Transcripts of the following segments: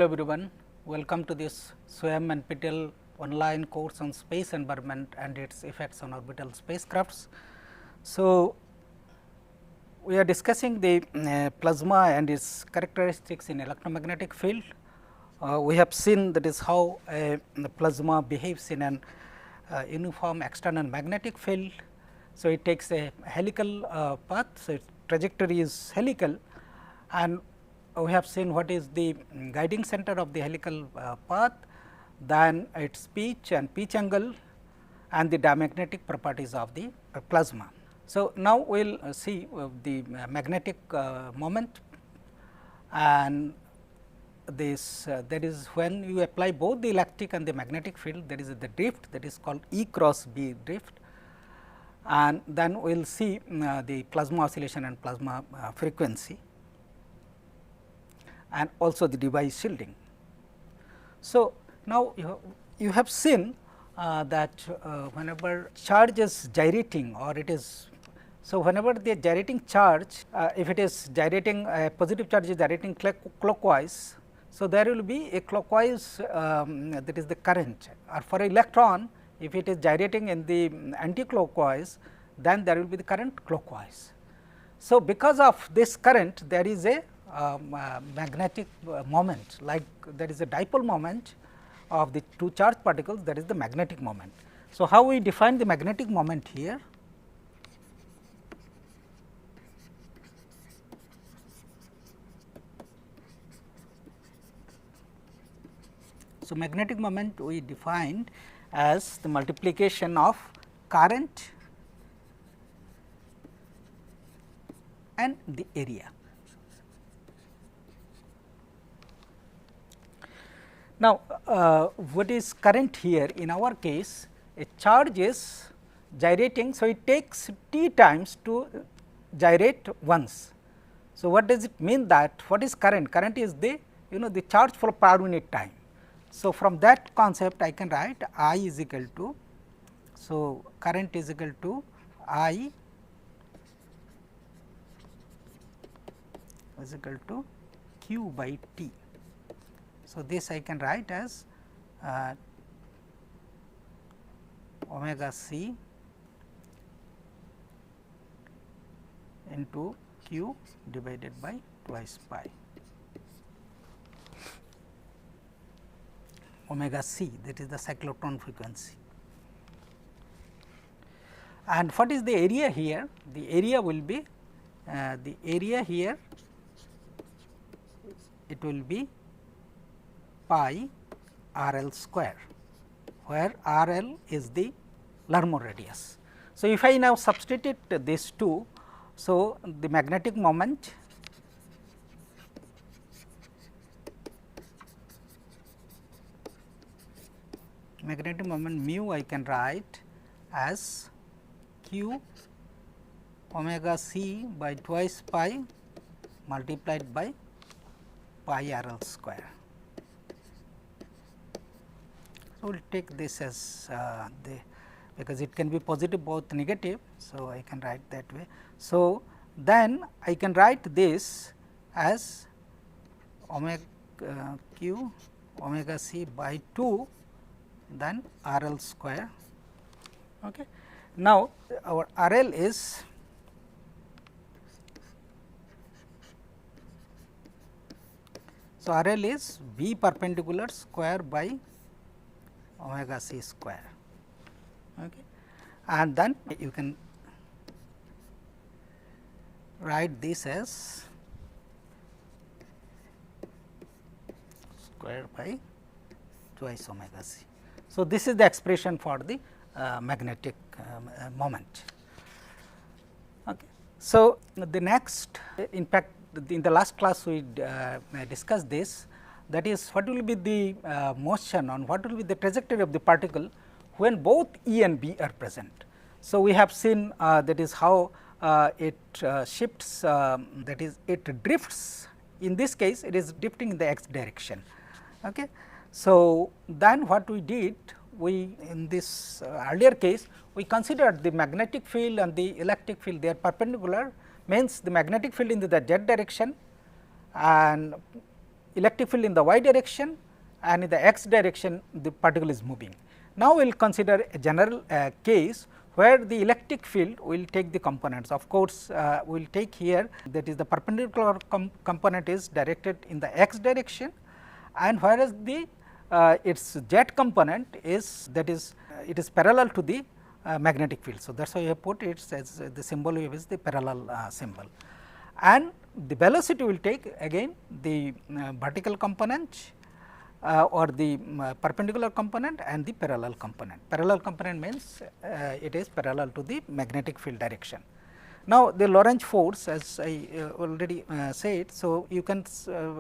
Hello everyone, welcome to this SWAYAM-NPTEL online course on space environment and its effects on orbital spacecrafts. So, we are discussing the plasma and its characteristics in electromagnetic field. We have seen that is how the plasma behaves in an uniform external magnetic field. So, it takes a helical path, so its trajectory is helical, and we have seen what is the guiding center of the helical path, then its pitch and pitch angle and the diamagnetic properties of the plasma. So, now we will see the magnetic moment, and this that is when you apply both the electric and the magnetic field, there is the drift, that is called E cross B drift, and then we will see the plasma oscillation and plasma frequency, and also the Debye shielding. So, now you have seen that whenever charge is gyrating, or it is, so whenever the gyrating charge, if it is gyrating, a positive charge is gyrating clockwise, so there will be a clockwise that is the current, or for electron if it is gyrating in the anti-clockwise, then there will be the current clockwise. So, because of this current, there is a magnetic moment, like there is a dipole moment of the two charged particles, that is the magnetic moment. So, how we define the magnetic moment here? So, magnetic moment we defined as the multiplication of current and the area. Now, what is current here? In our case, a charge is gyrating. So, it takes t times to gyrate once. So, what does it mean that? What is current? Current is the the charge for per unit time. So, from that concept I can write I is equal to, so current is equal to I is equal to q by t. So, this I can write as omega c into q divided by twice pi, omega c, that is the cyclotron frequency. And what is the area here? The area will be the area here, it will be pi r l square, where r l is the Larmor radius. So, if I now substitute these two, so the magnetic moment mu I can write as q omega c by twice pi multiplied by pi r l square. So, we will take this as because it can be positive both negative. So, I can write that way. So, then I can write this as omega q omega c by 2 then r l square. Okay. Now, our r l is so r l is v perpendicular square by omega c square, okay. And then you can write this as square by twice omega c. So, this is the expression for the magnetic moment. Okay. So, the next, in fact, in the last class we discussed this, that is what will be the motion on what will be the trajectory of the particle when both E and B are present. So, we have seen that is how it shifts, that is it drifts. In this case, it is drifting in the x direction. Okay. So, then what we did, we in this earlier case we considered the magnetic field and the electric field, they are perpendicular, means the magnetic field in the z direction, and electric field in the y direction, and in the x direction the particle is moving. Now, we will consider a general case where the electric field will take the components. Of course, we will take here, that is the perpendicular component is directed in the x direction, and whereas the its z component is, that is it is parallel to the magnetic field. So, that is why I have put it as the symbol we have is the parallel symbol, and the velocity will take again the vertical component or the perpendicular component and the parallel component. Parallel component means it is parallel to the magnetic field direction. Now, the Lorentz force, as I already said, so you can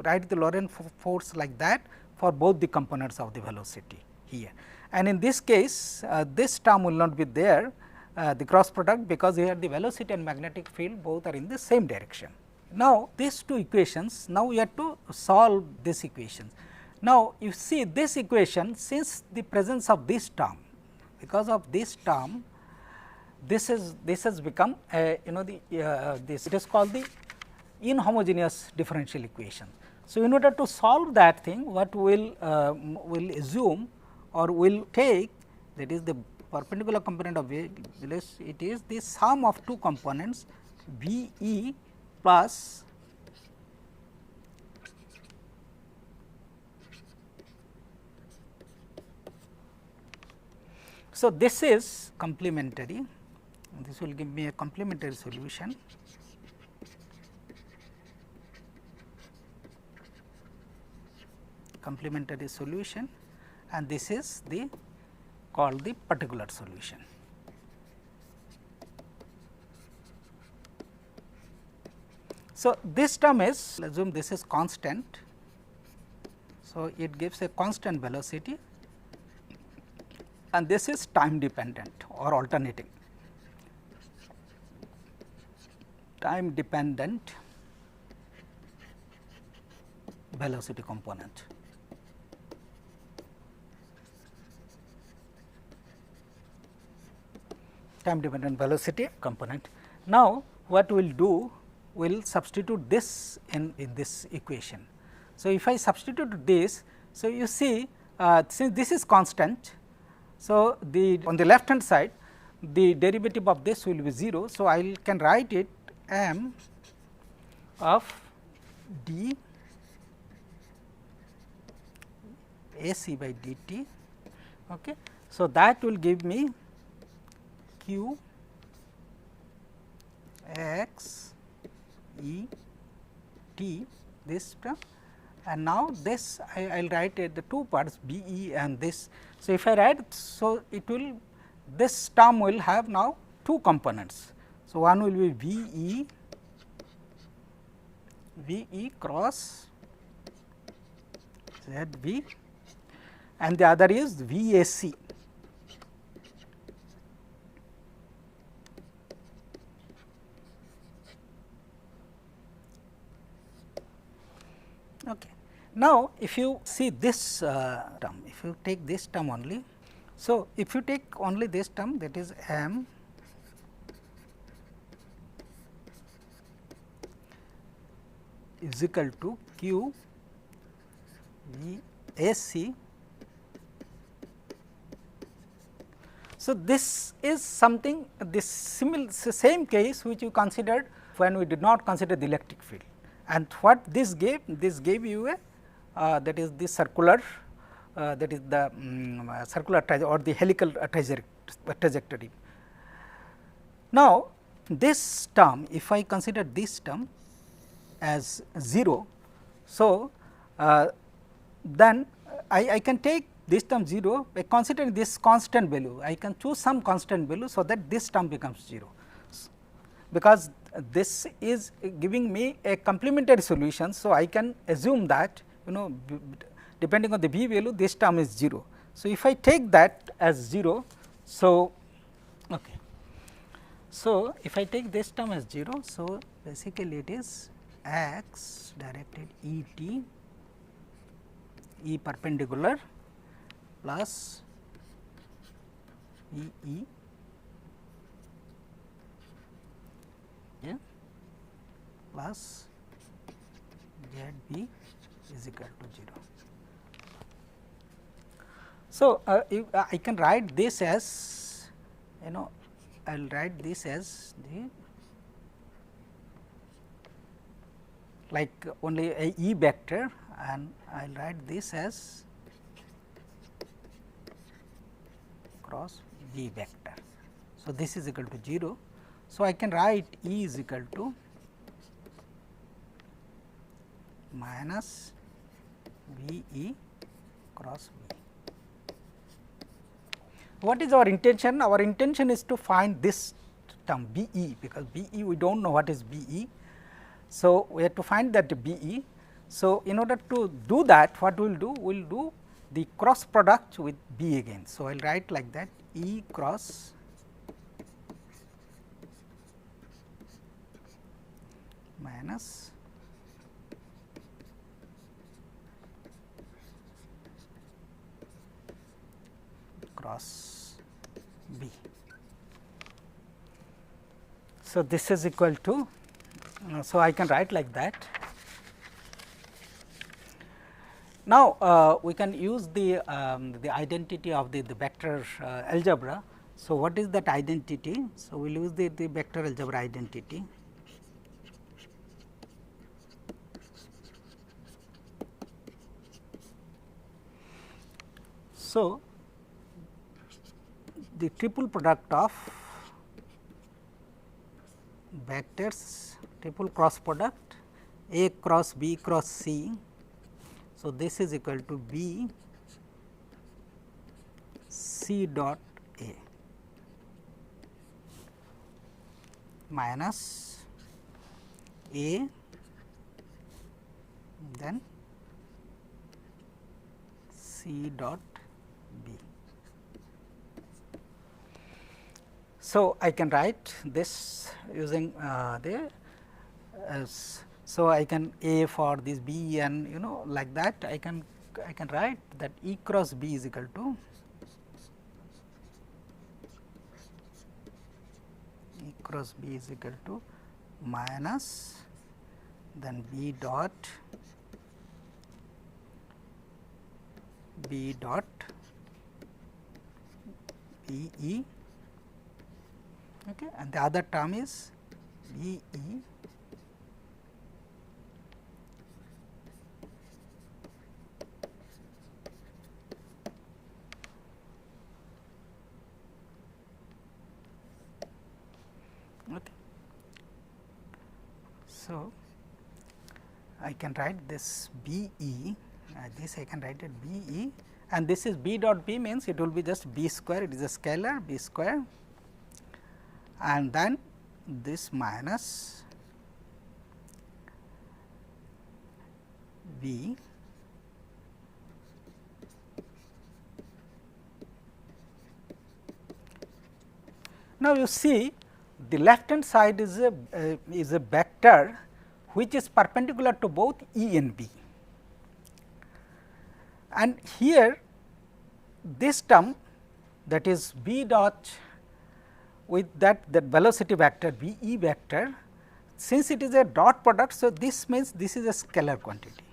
write the Lorentz force like that for both the components of the velocity here. And in this case, this term will not be there, the cross product, because here the velocity and magnetic field both are in the same direction. Now, these two equations, now we have to solve this equation. Now, you see this equation, since the presence of this term, because of this term, this has become this it is called the inhomogeneous differential equation. So, in order to solve that thing, what we will assume or will take, that is the perpendicular component of it is the sum of two components V e plus so this is complementary, this will give me a complementary solution. Complementary solution, and this is the called the particular solution. So, this term is, assume this is constant. So, it gives a constant velocity, and this is time dependent or alternating. Time dependent velocity component. Time dependent velocity component. Now, what we will do, we will substitute this in this equation. So, if I substitute this, so you see since this is constant, so the on the left hand side the derivative of this will be 0. So, I can write it m of d AC by dt. Okay. So, that will give me q x e t this term, and now this I will write it the two parts b e and this. So, if I write, so it will, this term will have now two components. So, one will be V e cross Z b, and the other is V a c. Okay. Now, if you see this term, if you take this term only, so if you take only this term, that is m is equal to q v a c. So, this is something, this same case which you considered when we did not consider the electric field. And what this gave? This gave you a that is the circular, that is the circular or the helical trajectory. Now, this term, if I consider this term as 0, so then I can take this term 0 by considering this constant value. I can choose some constant value, so that this term becomes 0, because this is giving me a complementary solution. So, I can assume that depending on the b value, this term is 0. So, if I take that as 0, so okay. So, if I take this term as 0, so basically it is x directed E t E perpendicular plus E e plus Z b is equal to 0. So, I can write this as I will write this as the like only a E vector, and I will write this as cross B vector. So, this is equal to 0. So, I can write E is equal to minus V E cross B. What is our intention? Our intention is to find this term B E, because B E we do not know what is B E. So, we have to find that B E. So, in order to do that, what we will do? We will do the cross product with B again. So, I will write like that E cross minus cross B. So, this is equal to, so I can write like that. Now, we can use the identity of the vector algebra. So, what is that identity? So, we will use the vector algebra identity. So, the triple product of vectors, triple cross product A cross B cross C. So, this is equal to B C dot A minus A, then C dot B. So, I can write this using so I can A for this B, and like that I can write that E cross B is equal to E cross B is equal to minus then B dot B E, okay, and the other term is B E okay. So, I can write this B E, this I can write it B E, and this is B dot B means it will be just B square, it is a scalar B square, and then this minus B now you see the left hand side is a vector which is perpendicular to both E and B, and here this term, that is B dot with that velocity vector B E vector, since it is a dot product. So, this means this is a scalar quantity.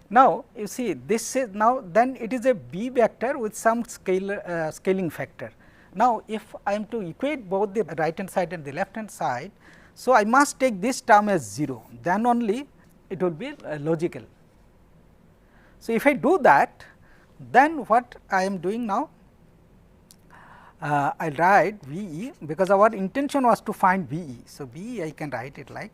Now, you see this is now then it is a B vector with some scaling factor. Now, if I am to equate both the right hand side and the left hand side, so I must take this term as 0, then only it will be logical. So, if I do that, then what I am doing now, I will write V E, because our intention was to find V E. So, V E I can write it like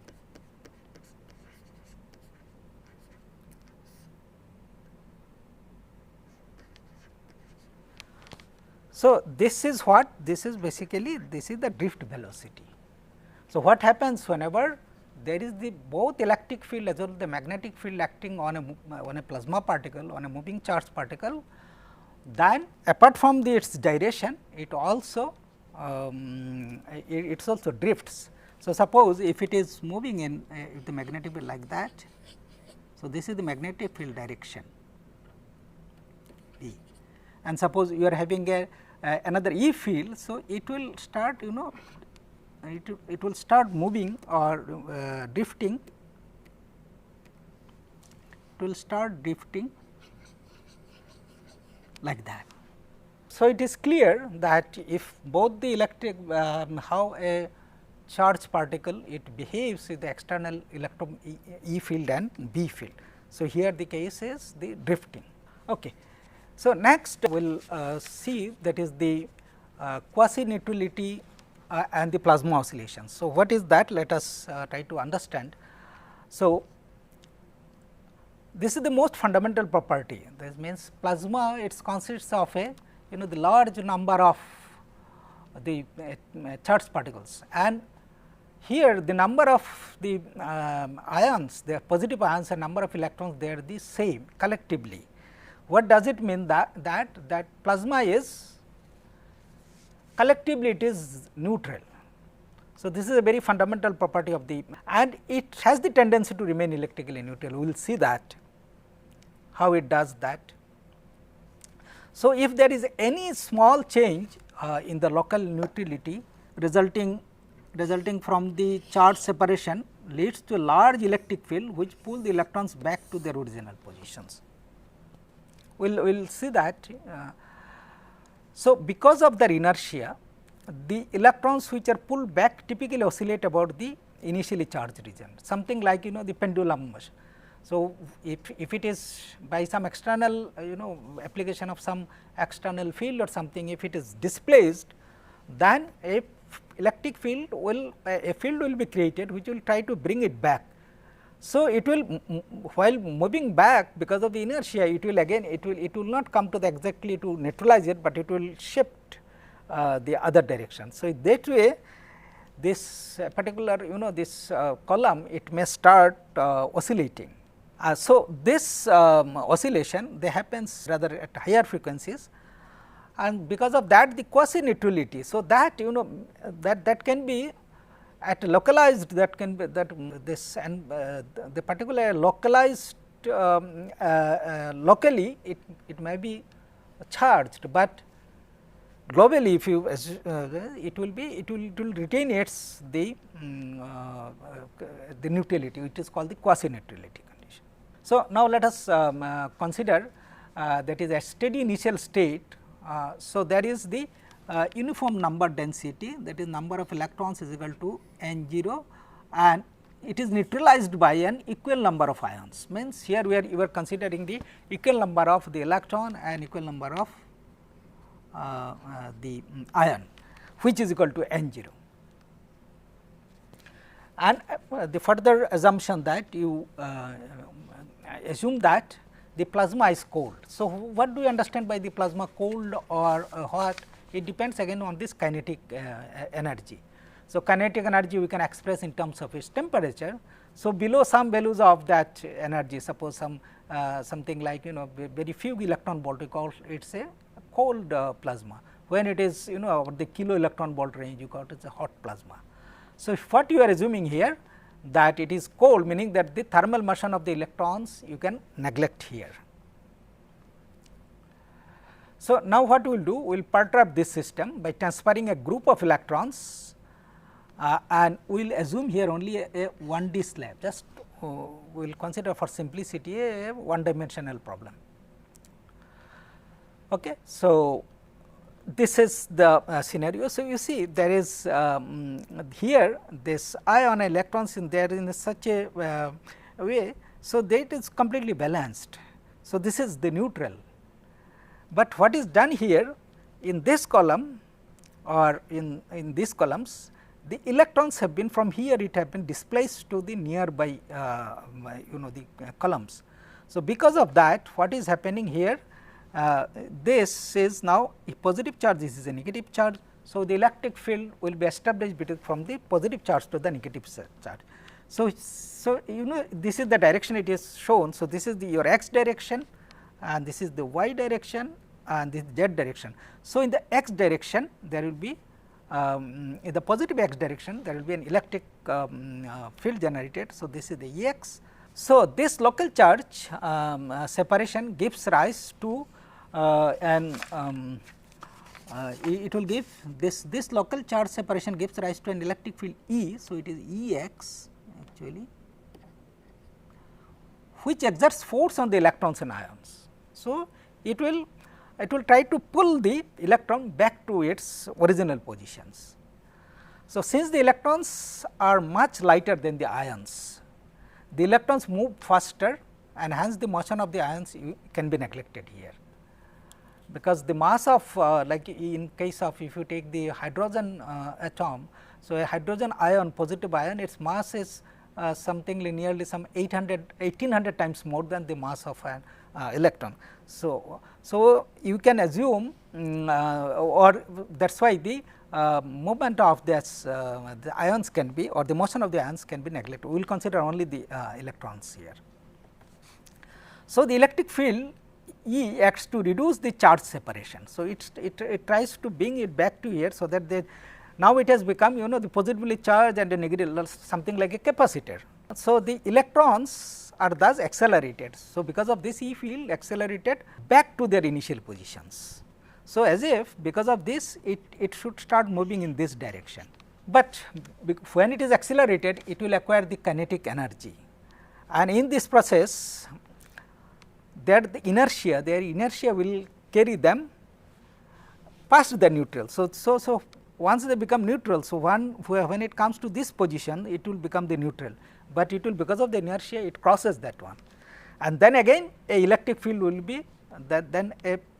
so, this is what this is basically this is the drift velocity. So, what happens whenever there is the both electric field as well as the magnetic field acting on a plasma particle, on a moving charge particle, then apart from its gyration, it also it also drifts. So, suppose if it is moving in if the magnetic field like that, so this is the magnetic field direction B, and suppose you are having a another E field. So, it will start it will start moving or drifting will start drifting like that. So, it is clear that if both the electric how a charged particle it behaves with the external electron E field and B field. So, here the case is the drifting. Okay. So, next we will see that is the quasi-neutrality and the plasma oscillations. So, what is that? Let us try to understand. So, this is the most fundamental property. This means plasma it consists of a the large number of the charged particles, and here the number of the ions, the positive ions and number of electrons they are the same collectively. What does it mean? That plasma is collectively it is neutral. So, this is a very fundamental property of the, and it has the tendency to remain electrically neutral. We will see that how it does that. So, if there is any small change in the local neutrality resulting from the charge separation leads to a large electric field which pull the electrons back to their original positions. We will see that. So, because of their inertia, the electrons which are pulled back typically oscillate about the initially charged region, something like the pendulum motion. So, if it is by some external application of some external field or something, if it is displaced, then a electric field will be created which will try to bring it back. So, it will while moving back because of the inertia, it will again it will not come to the exactly to neutralize it, but it will shift the other direction. So, that way this particular this column it may start oscillating. So, this oscillation they happens rather at higher frequencies, and because of that the quasi neutrality. So, that that can be at localized, that can be that this and the particular localized locally it may be charged, but globally if you it will retain its the neutrality, which is called the quasi neutrality condition. So, now let us consider that is a steady initial state. So, there is the uniform number density, that is number of electrons is equal to n 0, and it is neutralized by an equal number of ions. Means here you are considering the equal number of the electron and equal number of the ion, which is equal to n 0. And the further assumption that you assume that the plasma is cold. So, what do you understand by the plasma cold or hot? It depends again on this kinetic energy. So, kinetic energy we can express in terms of its temperature. So, below some values of that energy, suppose some something like very few electron volt, we call it a cold plasma. When it is about the kilo electron volt range, you call it as a hot plasma. So, if what you are assuming here that it is cold, meaning that the thermal motion of the electrons you can neglect here. So, now what we will do? We will perturb this system by transferring a group of electrons and we will assume here only a 1D slab, just we will consider for simplicity a one dimensional problem. Okay. So, this is the scenario. So, you see there is here this ion electrons in there in such a way. So, that is completely balanced. So, this is the neutral, but what is done here in this column or in these columns, the electrons have been from here it have been displaced to the nearby the columns. So, because of that what is happening here, this is now a positive charge, this is a negative charge. So, the electric field will be established between from the positive charge to the negative charge. So, this is the direction it is shown. So, this is the your x direction and this is the y direction and this z direction. So, in the x direction there will be in the positive x direction there will be an electric field generated. So, this is the Ex. So, this local charge separation gives rise to it will give this local charge separation gives rise to an electric field E. So, it is Ex actually, which exerts force on the electrons and ions. So, it will try to pull the electron back to its original positions. So, since the electrons are much lighter than the ions, the electrons move faster and hence the motion of the ions can be neglected here, because the mass of like in case of if you take the hydrogen atom. So, a hydrogen ion, positive ion, its mass is something nearly some 1800 times more than the mass of an electron. So, you can assume or that is why the movement of this the ions can be, or the motion of the ions can be neglected. We will consider only the electrons here. So, the electric field E acts to reduce the charge separation. So, it tries to bring it back to here, so that now it has become the positively charged and a negative, something like a capacitor. So, the electrons are thus accelerated. So, because of this E field accelerated back to their initial positions. So, as if because of this it should start moving in this direction, but when it is accelerated it will acquire the kinetic energy, and in this process their inertia will carry them past the neutral. So, once they become neutral, so when it comes to this position it will become the neutral, but it will, because of the inertia, it crosses that one, and then again a electric field will be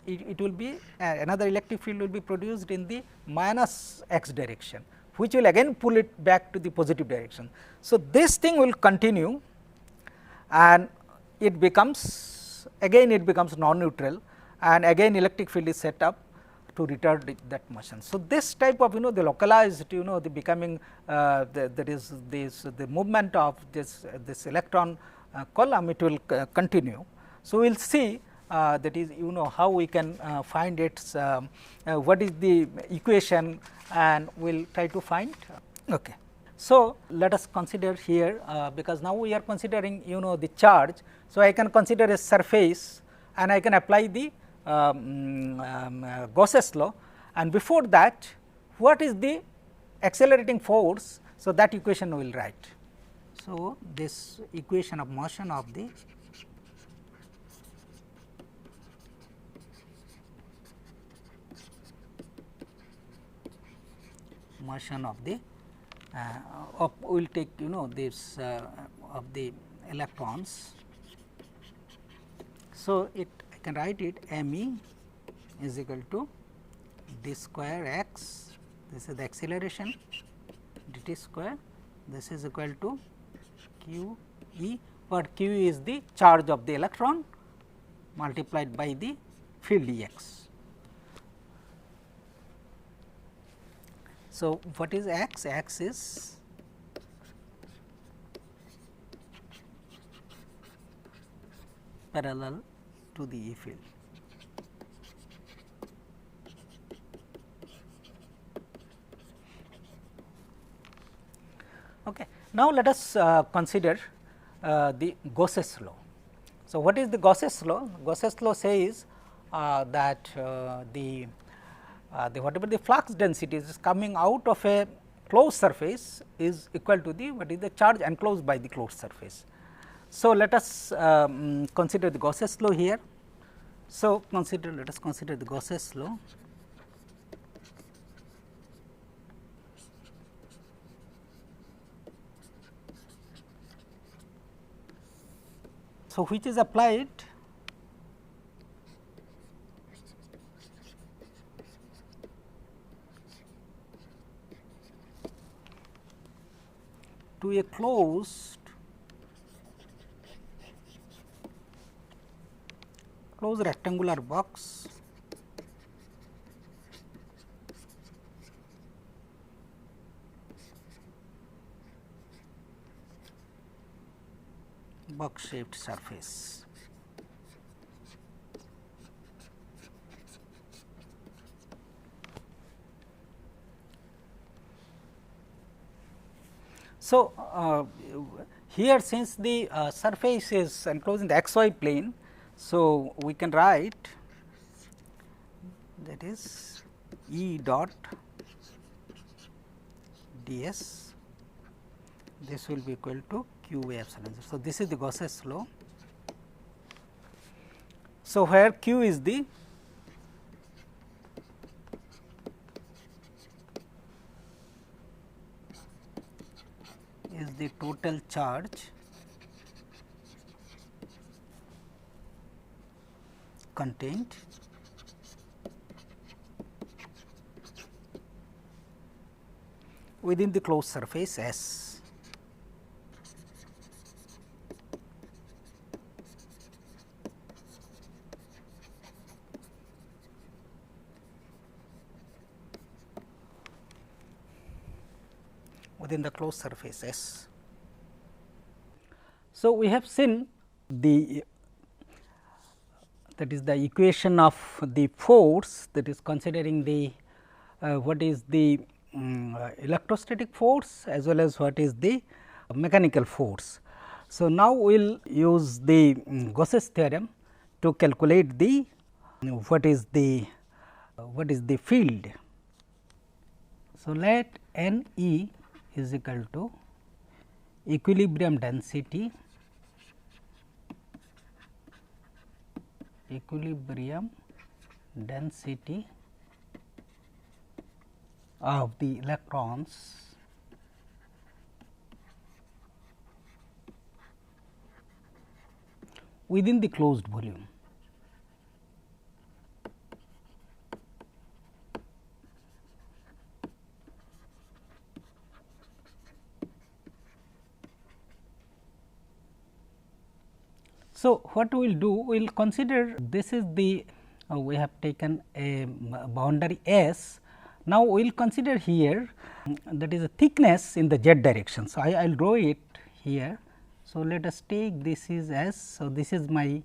it will be another electric field will be produced in the minus x direction, which will again pull it back to the positive direction. So, this thing will continue and it becomes non-neutral, and again electric field is set up to retard that motion. So, this type of the localized the becoming there is this the movement of this electron column, it will continue. So, we will see that is how we can find its what is the equation, and we will try to find. Okay. So, let us consider here because now we are considering the charge. So, I can consider a surface and I can apply the Gauss's law, and before that what is the accelerating force. So, that equation we will write. So, this equation of motion of the we will take this of the electrons. So, I can write it m e is equal to d square x, this is the acceleration, dt square, this is equal to q e, where q is the charge of the electron multiplied by the field E x. So, what is x? X is parallel to the E field. Okay. Now, let us consider the Gauss's law. So, what is the Gauss's law? Gauss's law says that whatever the flux density is coming out of a closed surface is equal to the what is the charge enclosed by the closed surface. So, let us consider the Gauss's law here. So, let us consider the Gauss's law. So, which is applied to a closed rectangular box shaped surface. So, here since the surface is enclosed in the xy plane, so we can write that is E dot ds, this will be equal to q by epsilon. So, this is the Gauss's law. So, where q is the total charge contained within the closed surface S. Within the closed surface S. So, we have seen the that is the equation of the force, that is considering the what is the electrostatic force as well as what is the mechanical force. So, now we will use the Gauss's theorem to calculate the what is the field. So, let N E is equal to equilibrium density of the electrons within the closed volume. So, what we will do? We will consider this is the we have taken a boundary S. Now, we will consider here that is a thickness in the z direction. So, I will draw it here. So, let us take this is S. So, this is my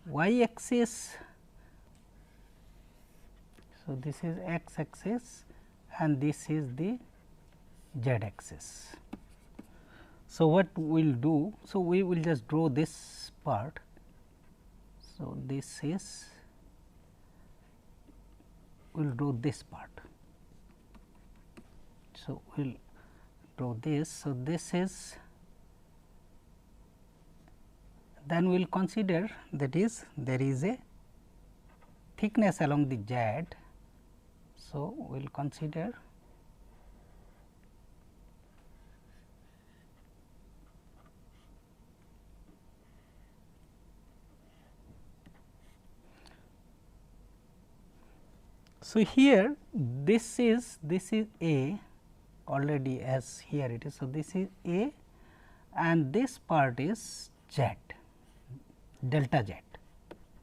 y axis. So, this is x axis and this is the z axis. So, what we will do? So, we will just draw this part. So, this is we will draw this part. So, we will draw this. So, this is then we will consider that is there is a thickness along the z. So, we will consider so, here this is A already, as here it is. So, this is A and this part is Z, delta Z.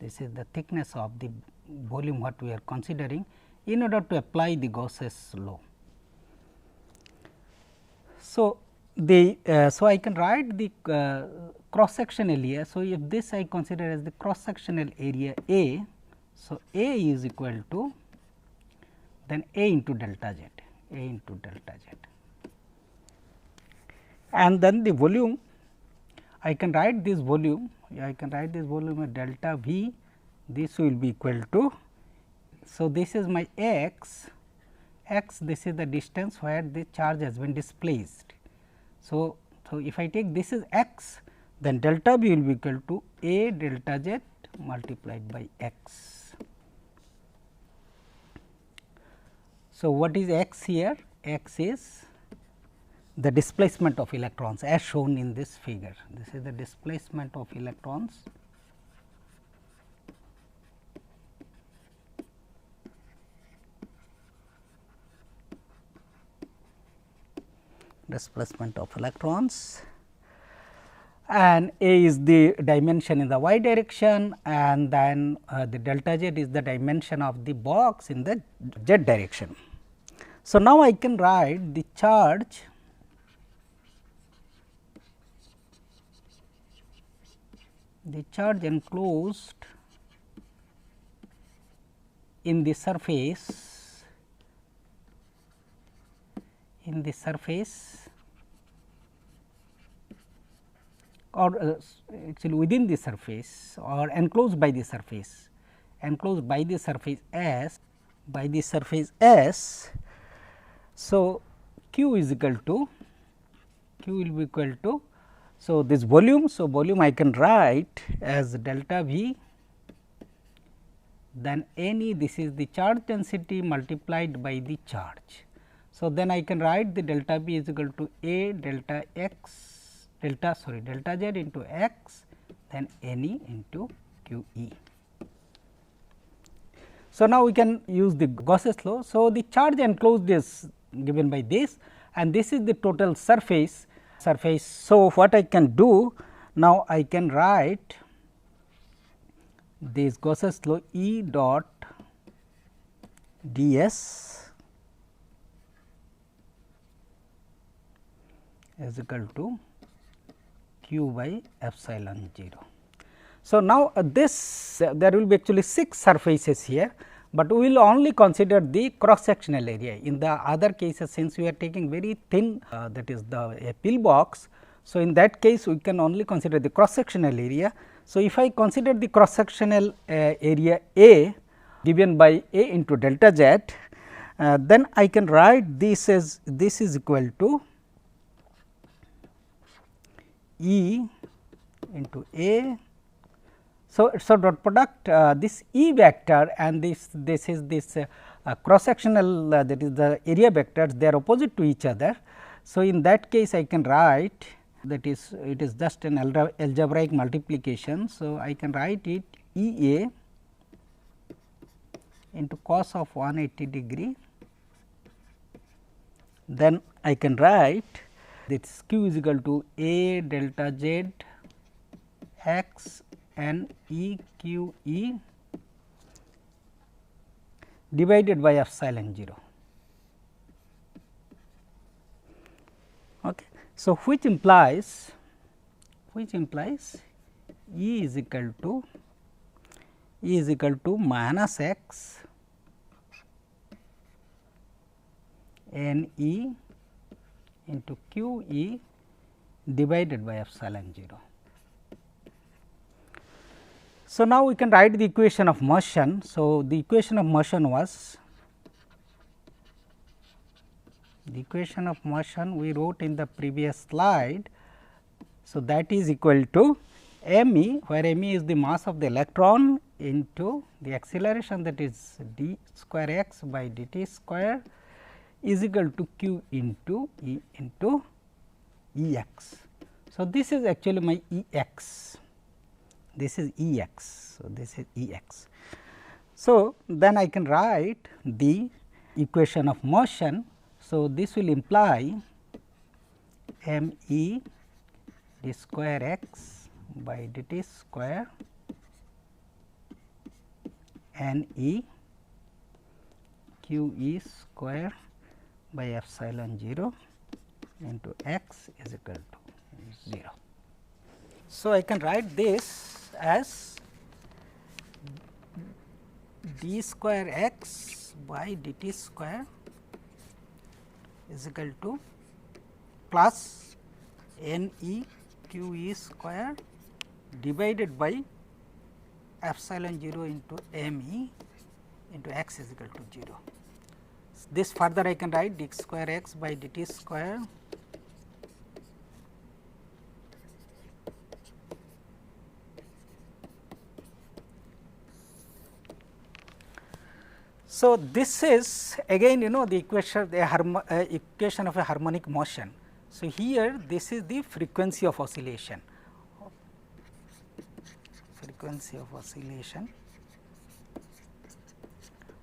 This is the thickness of the volume what we are considering in order to apply the Gauss's law. So, the so I can write the cross sectional area. So, if this I consider as the cross sectional area A. So, A is equal to then A into delta Z, and then the volume I can write this volume, as delta V, this will be equal to. So, this is my x, this is the distance where the charge has been displaced. So, if I take this is x, then delta V will be equal to A delta Z multiplied by x. So, what is x here? X is the displacement of electrons as shown in this figure. This is the displacement of electrons and A is the dimension in the y direction, and then the delta Z is the dimension of the box in the z direction. So, now I can write the charge enclosed in the surface or actually within the surface or enclosed by the surface S. So, Q is equal to will be equal to, so this volume. So, volume I can write as delta V then Ne, this is the charge density multiplied by the charge. So, then I can write the delta B is equal to A delta x delta Z into x, then Ne into QE. So, now we can use the Gauss's law. So, the charge enclosed is given by this, and this is the total surface. So, what I can do now, I can write this Gauss's law E dot ds is equal to q by epsilon 0. So, now this there will be actually 6 surfaces here, but we will only consider the cross sectional area. In the other cases, since we are taking very thin that is the pillbox. So, in that case we can only consider the cross sectional area. So, if I consider the cross sectional area A given by A into delta Z, then I can write this as this is equal to E into A. So, dot product this E vector and this is this cross sectional that is the area vectors, they are opposite to each other. So, in that case I can write that is it is just an algebraic multiplication. So, I can write it E A into cos of 180 degree, then I can write this q is equal to A delta Z x and E q E divided by epsilon 0. Okay. So, which implies E is equal to minus x n E into q E divided by epsilon 0. So, now we can write the equation of motion. So, the equation of motion was we wrote in the previous slide. So, that is equal to m e, where m e is the mass of the electron into the acceleration, that is d square x by dt square is equal to q into E into E x. So, this is actually my E x. This is E x. So, this is E x. So, then I can write the equation of motion. So, this will imply m E d square x by dt square n E q E square by epsilon 0 into x is equal to 0. So, I can write this as d square x by dt square is equal to plus n E q E square divided by epsilon 0 into m E into x is equal to 0. This further I can write d square x by dt square So, this is again the equation of a harmonic motion. So, here this is the frequency of oscillation,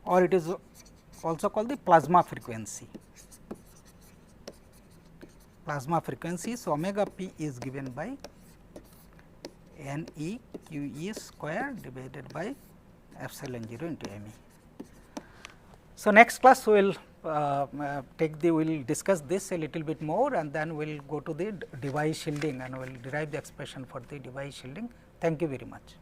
or it is also called the plasma frequency. So, omega p is given by n E q E square divided by epsilon 0 into m E. So, next class we will we will discuss this a little bit more, and then we will go to the Debye shielding and we will derive the expression for the Debye shielding. Thank you very much.